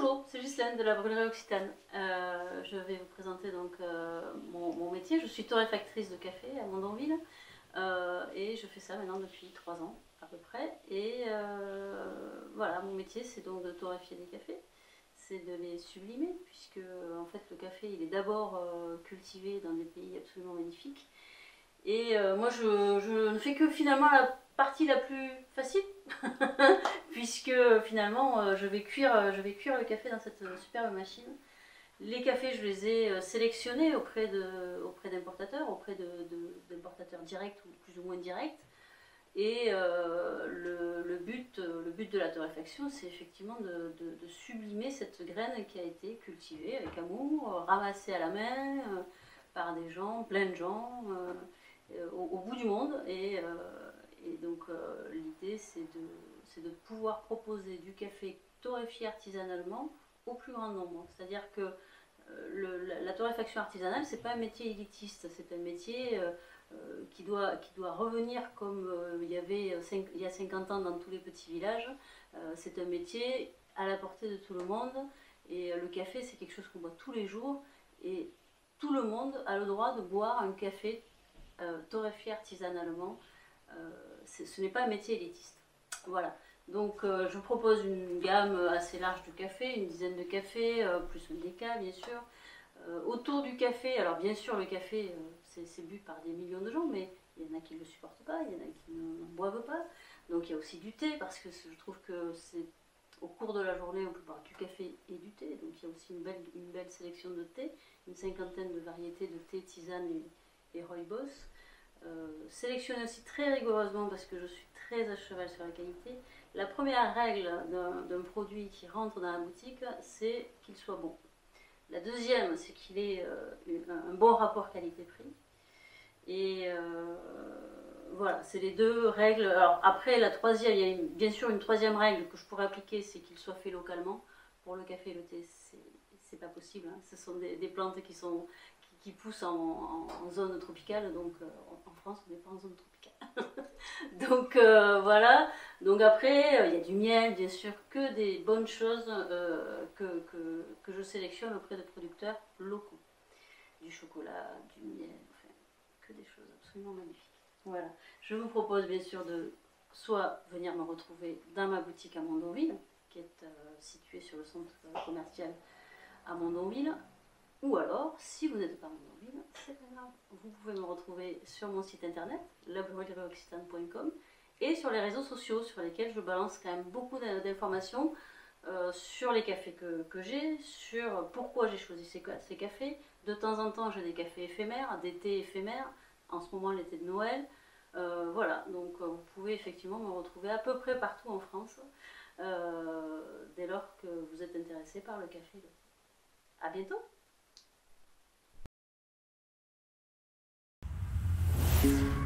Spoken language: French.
Bonjour, c'est Ghislaine de la Brûlerie Occitane. Je vais vous présenter donc mon métier. Je suis torréfactrice de café à Mondonville et je fais ça maintenant depuis 3 ans à peu près. Et voilà, mon métier c'est donc de torréfier des cafés, c'est de les sublimer puisque en fait le café il est d'abord cultivé dans des pays absolument magnifiques. Et moi je ne fais que finalement la partie la plus facile puisque finalement je vais cuire le café dans cette superbe machine. Les cafés je les ai sélectionnés auprès d'importateurs, d'importateurs directs ou plus ou moins directs. Et le but de la torréfaction c'est effectivement de sublimer cette graine qui a été cultivée avec amour, ramassée à la main par des gens, plein de gens. Au bout du monde et donc l'idée c'est de pouvoir proposer du café torréfié artisanalement au plus grand nombre. C'est-à-dire que la torréfaction artisanale c'est pas un métier élitiste, c'est un métier qui doit revenir comme il y a 50 ans dans tous les petits villages. C'est un métier à la portée de tout le monde et le café c'est quelque chose qu'on boit tous les jours et tout le monde a le droit de boire un café torréfié artisanalement. Ce n'est pas un métier élitiste. Voilà. Donc je propose une gamme assez large de cafés, une dizaine de cafés, plus un déca bien sûr. Autour du café, alors bien sûr le café c'est bu par des millions de gens, mais il y en a qui ne le supportent pas, il y en a qui ne boivent pas. Donc il y a aussi du thé, parce que je trouve que c'est au cours de la journée on peut boire du café et du thé. Donc il y a aussi une belle sélection de thé, une cinquantaine de variétés de thé, tisane et rooibos. Sélectionner aussi très rigoureusement parce que je suis très à cheval sur la qualité. La première règle d'un produit qui rentre dans la boutique, c'est qu'il soit bon. La deuxième, c'est qu'il ait un bon rapport qualité-prix. Et voilà, c'est les deux règles. Alors après, la troisième, il y a bien sûr une troisième règle que je pourrais appliquer, c'est qu'il soit fait localement. Pour le café et le thé, c'est pas possible. Hein. Ce sont des plantes qui poussent en zone tropicale, donc en France on n'est pas en zone tropicale. Donc voilà, donc après il y a du miel, bien sûr, que des bonnes choses que je sélectionne auprès de producteurs locaux. Du chocolat, du miel, enfin, que des choses absolument magnifiques. Voilà, je vous propose bien sûr de soit venir me retrouver dans ma boutique à Mondonville, qui est située sur le centre commercial à Mondonville, ou alors, si vous n'êtes pas à Mondonville, c'est pas grave, vous pouvez me retrouver sur mon site internet, labrûlerieoccitane.com, et sur les réseaux sociaux sur lesquels je balance quand même beaucoup d'informations sur les cafés que j'ai, sur pourquoi j'ai choisi ces cafés. De temps en temps, j'ai des cafés éphémères, des thés éphémères, en ce moment l'été de Noël. Voilà, donc vous pouvez effectivement me retrouver à peu près partout en France, dès lors que vous êtes intéressé par le café. À bientôt! Thank you.